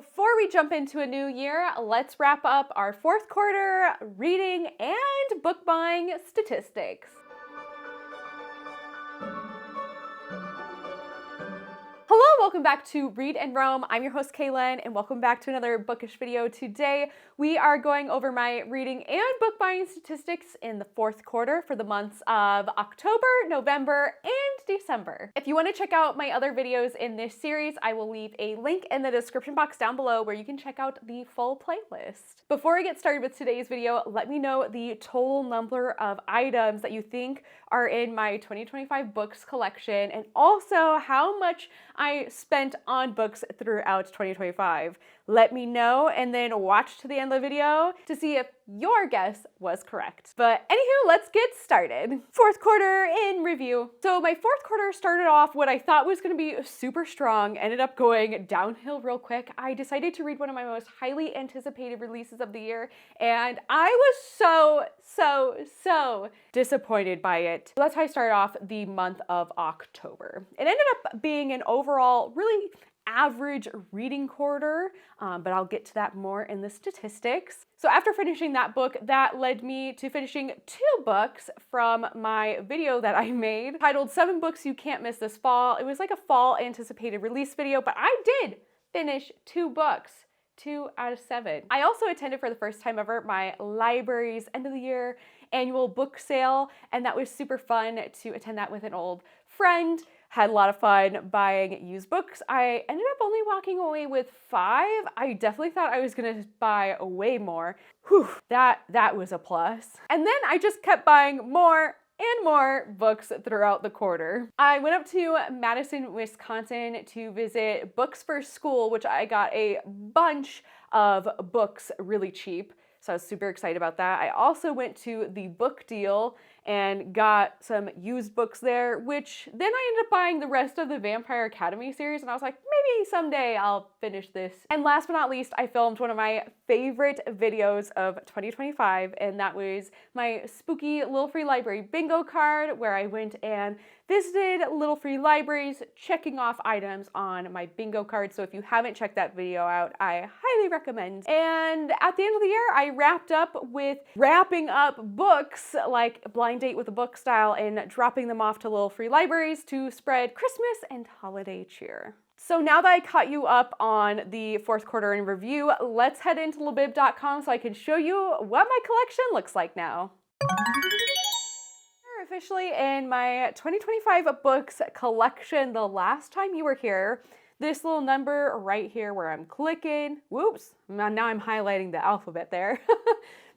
Before we jump into a new year, let's wrap up our fourth quarter reading and book buying statistics. Hello, welcome back to Read and Roam. I'm your host Kaylin, and welcome back to another bookish video. Today we are going over my reading and book buying statistics in the fourth quarter for the months of October, November, and December. If you want to check out my other videos in this series, I will leave a link in the description box down below where you can check out the full playlist. Before I get started with today's video, let me know the total number of items that you think are in my 2025 books collection, and also how much I spent on books throughout 2025. Let me know and then watch to the end of the video to see if your guess was correct. But anywho, let's get started. Fourth quarter in review. So my fourth quarter started off what I thought was going to be super strong, ended up going downhill real quick. I decided to read one of my most highly anticipated releases of the year, and I was so disappointed by it. So that's how I started off the month of October. It ended up being an overall really average reading quarter, but I'll get to that more in the statistics. So after finishing that book, that led me to finishing 2 books from my video that I made titled 7 Books You Can't Miss This Fall. It was like a fall anticipated release video, but I did finish 2 books. 2 out of 7. I also attended for the first time ever my library's end of the year annual book sale, and that was super fun to attend that with an old friend. Had a lot of fun buying used books. I ended up only walking away with 5. I definitely thought I was gonna buy way more. Whew, that was a plus. And then I just kept buying more and more books throughout the quarter. I went up to Madison, Wisconsin to visit Books for School, which I got a bunch of books really cheap. So I was super excited about that. I also went to the book deal and got some used books there, which then I ended up buying the rest of the Vampire Academy series, and I was like, maybe someday I'll finish this. And last but not least, I filmed one of my favorite videos of 2025, and that was my spooky Little Free Library bingo card, where I went and visited Little Free Libraries, checking off items on my bingo card. So if you haven't checked that video out, I highly recommend. And at the end of the year, I wrapped up with wrapping up books like Blind Date with a Book style and dropping them off to Little Free Libraries to spread Christmas and holiday cheer. So now that I caught you up on the fourth quarter in review, let's head into libib.com so I can show you what my collection looks like now. We're officially in my 2025 books collection. The last time you were here, this little number right here where I'm clicking, whoops, now I'm highlighting the alphabet there.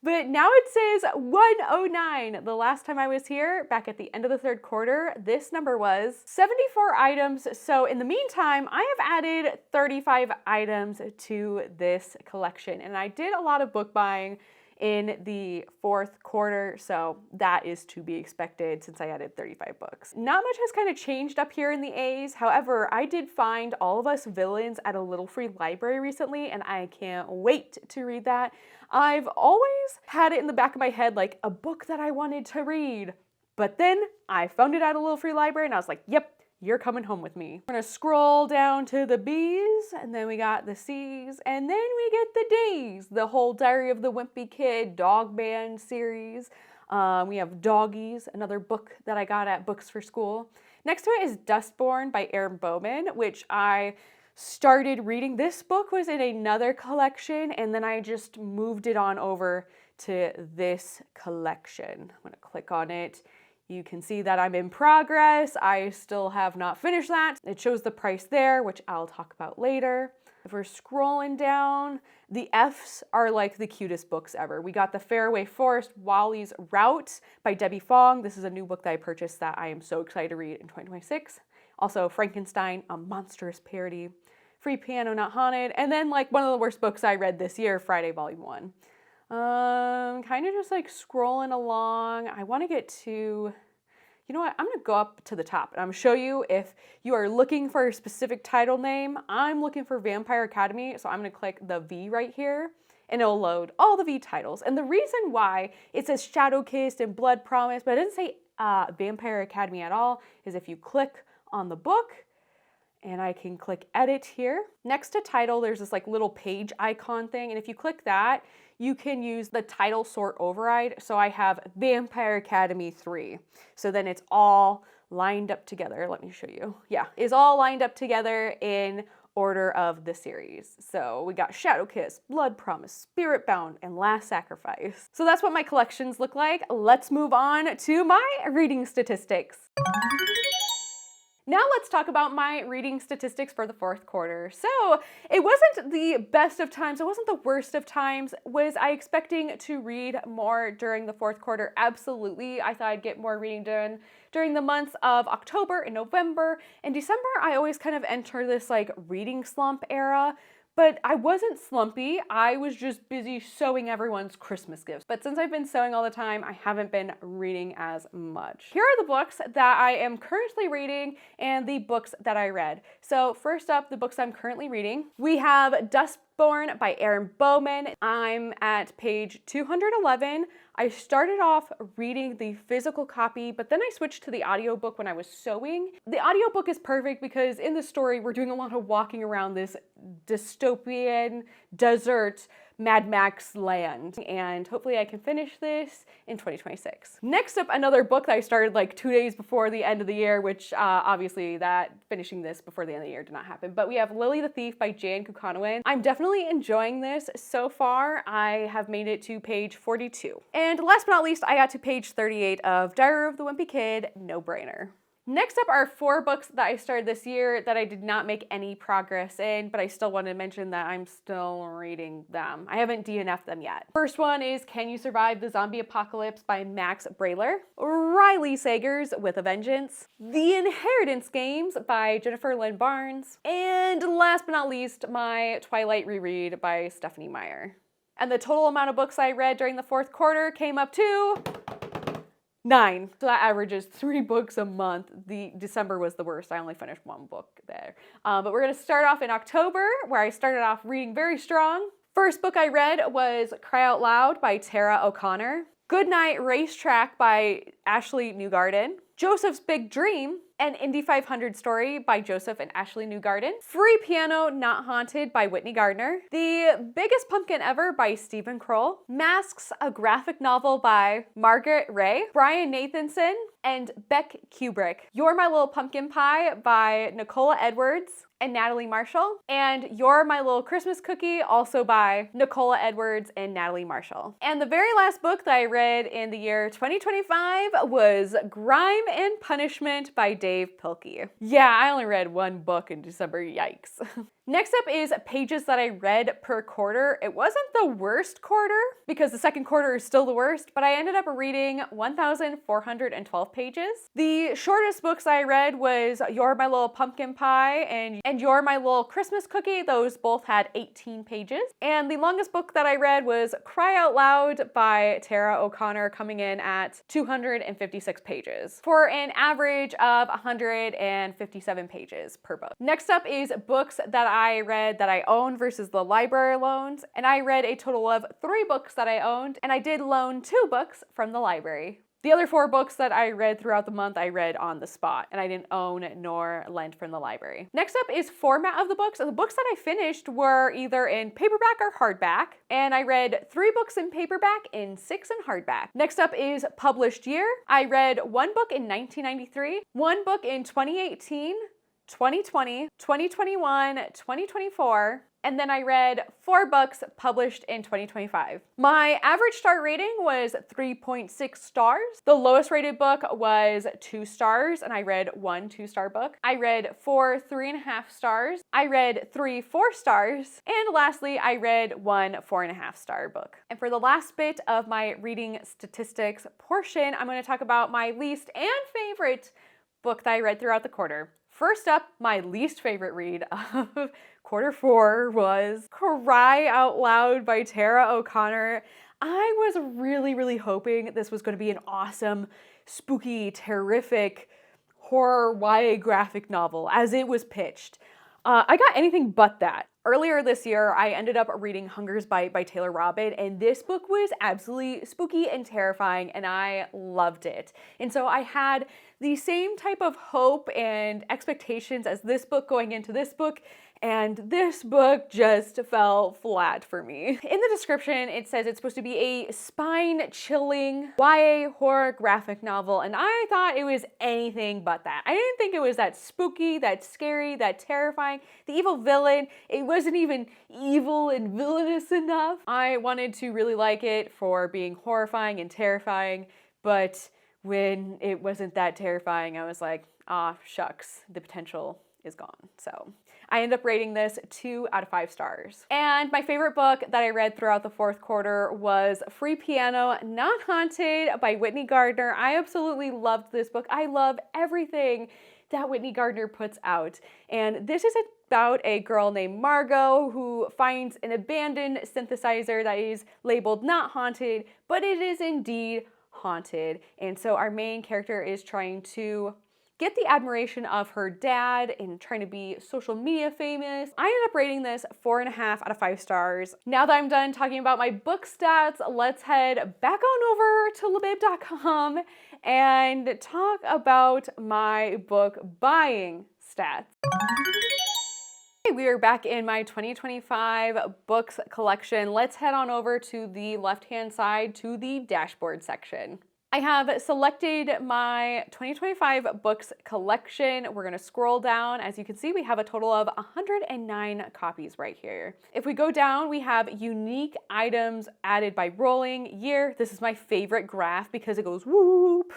But now it says 109. The last time I was here, back at the end of the third quarter, this number was 74 items. So in the meantime, I have added 35 items to this collection. And I did a lot of book buying in the fourth quarter, so that is to be expected since I added 35 books. Not much has kind of changed up here in the A's. However, I did find All of Us Villains at a Little Free Library recently, and I can't wait to read that. I've always had it in the back of my head like a book that I wanted to read, but then I found it at a Little Free Library and I was like, yep, you're coming home with me. We're gonna scroll down to the B's, and then we got the C's, and then we get the D's. The whole Diary of the Wimpy Kid dog band series. We have Doggies, another book that I got at Books for School. Next to it is Dustborn by Aaron Bowman, which I started reading. This book was in another collection, and then I just moved it on over to this collection. I'm gonna click on it. You can see that I'm in progress. I still have not finished that. It shows the price there, which I'll talk about later. If we're scrolling down, the F's are like the cutest books ever. We got The Fairway Forest, Wally's Route by Debbie Fong. This is a new book that I purchased that I am so excited to read in 2026. Also Frankenstein, a monstrous parody. Free Piano Not Haunted. And then like one of the worst books I read this year, Friday Volume 1. Kind of just like scrolling along. I want to get to, you know what, I'm gonna go up to the top and I'm gonna show you if you are looking for a specific title name. I'm looking for Vampire Academy, so I'm gonna click the V right here and it'll load all the V titles. And the reason why it says Shadow Kissed and Blood Promise, but it doesn't say Vampire Academy at all, is if you click on the book, and I can click edit here. Next to title, there's this like little page icon thing, and if you click that, you can use the title sort override. So I have Vampire Academy 3. So then it's all lined up together. Let me show you. Yeah, it's all lined up together in order of the series. So we got Shadow Kiss, Blood Promise, Spirit Bound, and Last Sacrifice. So that's what my collections look like. Let's move on to my reading statistics. Now let's talk about my reading statistics for the fourth quarter. So it wasn't the best of times, it wasn't the worst of times. Was I expecting to read more during the fourth quarter? Absolutely. I thought I'd get more reading done during the months of October and November. And December, I always kind of enter this like reading slump era. But I wasn't slumpy, I was just busy sewing everyone's Christmas gifts. But since I've been sewing all the time, I haven't been reading as much. Here are the books that I am currently reading and the books that I read. So first up, the books I'm currently reading. We have Dustborn by Erin Bowman. I'm at page 211. I started off reading the physical copy, but then I switched to the audiobook when I was sewing. The audiobook is perfect because in the story, we're doing a lot of walking around this dystopian desert Mad Max land, and hopefully I can finish this in 2026. Next up, another book that I started like 2 days before the end of the year, which obviously that finishing this before the end of the year did not happen, but we have Lily the Thief by Jan Kukanowen. I'm definitely enjoying this so far. I have made it to page 42. And last but not least, I got to page 38 of Diary of the Wimpy Kid, No Brainer. Next up are 4 books that I started this year that I did not make any progress in, but I still want to mention that I'm still reading them. I haven't DNF'd them yet. First one is Can You Survive the Zombie Apocalypse by Max Brailer. Riley Sager's With a Vengeance. The Inheritance Games by Jennifer Lynn Barnes. And last but not least, my Twilight reread by Stephanie Meyer. And the total amount of books I read during the fourth quarter came up to 9. So that averages 3 books a month. The December was the worst. I only finished 1 book there. But we're gonna start off in October, where I started off reading very strong. First book I read was Cry Out Loud by Tara O'Connor. Goodnight Racetrack by Ashley Newgarden. Joseph's Big Dream, an Indy 500 story by Joseph and Ashley Newgarden. Free Piano Not Haunted by Whitney Gardner. The Biggest Pumpkin Ever by Stephen Kroll. Masks, a graphic novel by Margaret Ray. Brian Nathanson and Beck Kubrick. You're My Little Pumpkin Pie by Nicola Edwards and Natalie Marshall. And You're My Little Christmas Cookie, also by Nicola Edwards and Natalie Marshall. And the very last book that I read in the year 2025 was Grime and Punishment by Dave Pilkey. Yeah, I only read 1 book in December, yikes. Next up is pages that I read per quarter. It wasn't the worst quarter because the second quarter is still the worst, but I ended up reading 1,412 pages. The shortest books I read was You're My Little Pumpkin Pie and You're My Little Christmas Cookie. Those both had 18 pages. And the longest book that I read was Cry Out Loud by Tara O'Connor, coming in at 256 pages for an average of 157 pages per book. Next up is books that I read that I own versus the library loans, and I read a total of 3 books that I owned, and I did loan 2 books from the library. The other 4 books that I read throughout the month, I read on the spot, and I didn't own nor lend from the library. Next up is format of the books. The books that I finished were either in paperback or hardback, and I read 3 books in paperback and 6 in hardback. Next up is published year. I read 1 book in 1993, 1 book in 2018, 2020, 2021, 2024, and then I read 4 books published in 2025. My average star rating was 3.6 stars. The lowest rated book was 2 stars, and I read 1 2-star book. I read 4 3.5 stars. I read 3 4 stars. And lastly, I read 1 4.5-star book. And for the last bit of my reading statistics portion, I'm going to talk about my least and favorite book that I read throughout the quarter. First up, my least favorite read of quarter 4 was Cry Out Loud by Tara O'Connor. I was really hoping this was going to be an awesome, spooky, terrific horror YA graphic novel as it was pitched. I got anything but that. Earlier this year, I ended up reading Hunger's Bite by Taylor Robin, and this book was absolutely spooky and terrifying, and I loved it. And so I had the same type of hope and expectations as this book going into this book, and this book just fell flat for me. In the description, it says it's supposed to be a spine-chilling YA horror graphic novel, and I thought it was anything but that. I didn't think it was that spooky, that scary, that terrifying. The evil villain, it wasn't even evil and villainous enough. I wanted to really like it for being horrifying and terrifying, but when it wasn't that terrifying, I was like, ah, shucks, the potential is gone. So I ended up rating this 2 out of 5 stars. And my favorite book that I read throughout the 4th quarter was Free Piano, Not Haunted by Whitney Gardner. I absolutely loved this book. I love everything that Whitney Gardner puts out. And this is about a girl named Margot who finds an abandoned synthesizer that is labeled not haunted, but it is indeed haunted. And so our main character is trying to get the admiration of her dad and trying to be social media famous. I ended up rating this 4.5 out of 5 stars. Now that I'm done talking about my book stats, let's head back on over to libib.com and talk about my book buying stats. We are back in my 2025 books collection. Let's head on over to the left-hand side to the dashboard section. I have selected my 2025 books collection. We're gonna scroll down. As you can see, we have a total of 109 copies right here. If we go down, we have unique items added by rolling year. This is my favorite graph because it goes whoop.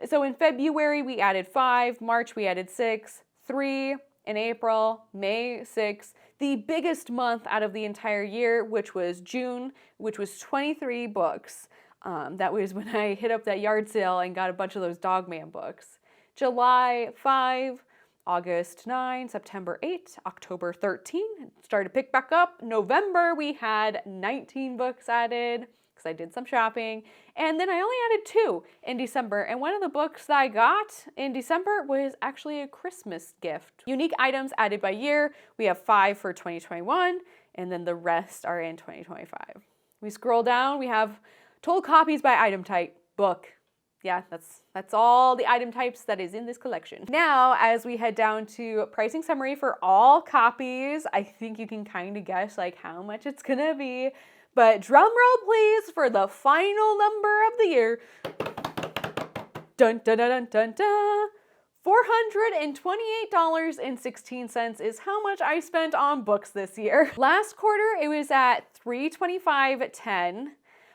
So in February, we added 5, March, we added 6, 3, in April, May 6, the biggest month out of the entire year, which was June, which was 23 books. That was when I hit up that yard sale and got a bunch of those Dogman books. July 5, August 9, September 8, October 13, started to pick back up. November, we had 19 books added because I did some shopping. And then I only added 2 in December. And one of the books that I got in December was actually a Christmas gift. Unique items added by year. We have 5 for 2021, and then the rest are in 2025. We scroll down, we have total copies by item type, book. Yeah, that's all the item types that is in this collection. Now, as we head down to pricing summary for all copies, I think you can kind of guess like how much it's gonna be, but drum roll please for the final number of the year. Dun dun dun dun dun dun. $428.16 is how much I spent on books this year. Last quarter, it was at $325.10.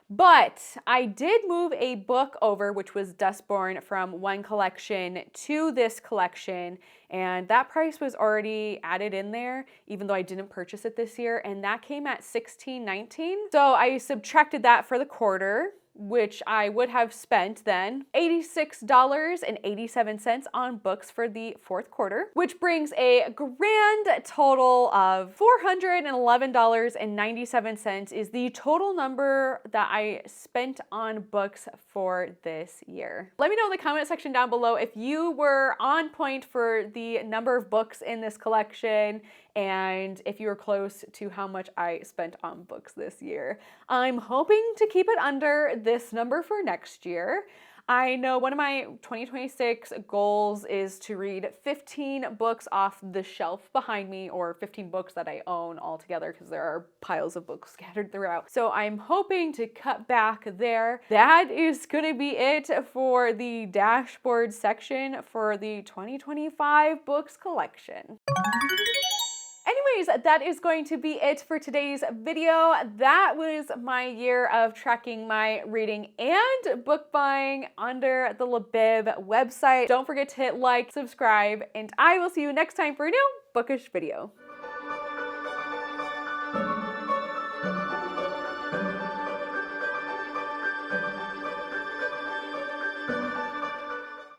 But I did move a book over, which was Dustborn, from one collection to this collection, and that price was already added in there, even though I didn't purchase it this year, and that came at $16.19. So I subtracted that for the quarter, which I would have spent then $86.87 on books for the 4th quarter, which brings a grand total of $411.97 is the total number that I spent on books for this year. Let me know in the comment section down below if you were on point for the number of books in this collection and if you were close to how much I spent on books this year. I'm hoping to keep it under this number for next year. I know one of my 2026 goals is to read 15 books off the shelf behind me, or 15 books that I own altogether, because there are piles of books scattered throughout. So I'm hoping to cut back there. That is going to be it for the dashboard section for the 2025 books collection. Anyways, that is going to be it for today's video. That was my year of tracking my reading and book buying under the Libib website. Don't forget to hit like, subscribe, and I will see you next time for a new bookish video.